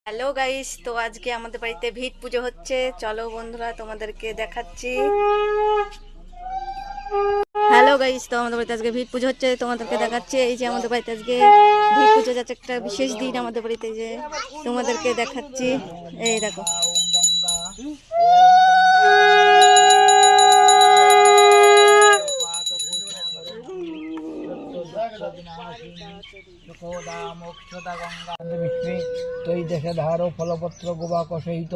Hello guys, তো আজকে আমাদের বাড়িতে ভিট পুজো হচ্ছে। চলো বন্ধুরা, তোমাদেরকে দেখাচ্ছি। হ্যালো গাইস, তো আমাদের বাড়িতে আজকে ভিট পুজো হচ্ছে, তোমাদেরকে দেখাচ্ছি। এই যে আমাদের বাড়িতে আজকে ভিট পুজো যাচ্ছে, একটা বিশেষ দিন আমাদের বাড়িতে, যে তোমাদেরকে দেখাচ্ছি। এই দেখো। তৈ দেশে ধারো ফলপত্র গোবাক সহিত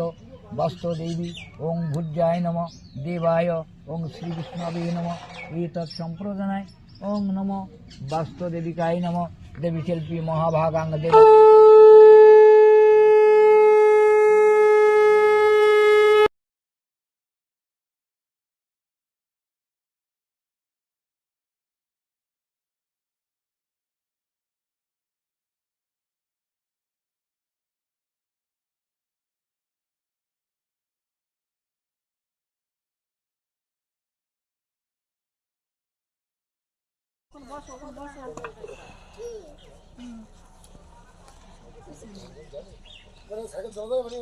বাস্তু দেবী ওং ভুজ্জায় নম দেবায় ওং শ্রীকৃষ্ণবে নম এতৎ সম্প্রদানায় ওং নম বাস্তু দেবিকায় নম দেবী শিল্পী মহাভাগাং দেব। সাইকেল চলা যাবে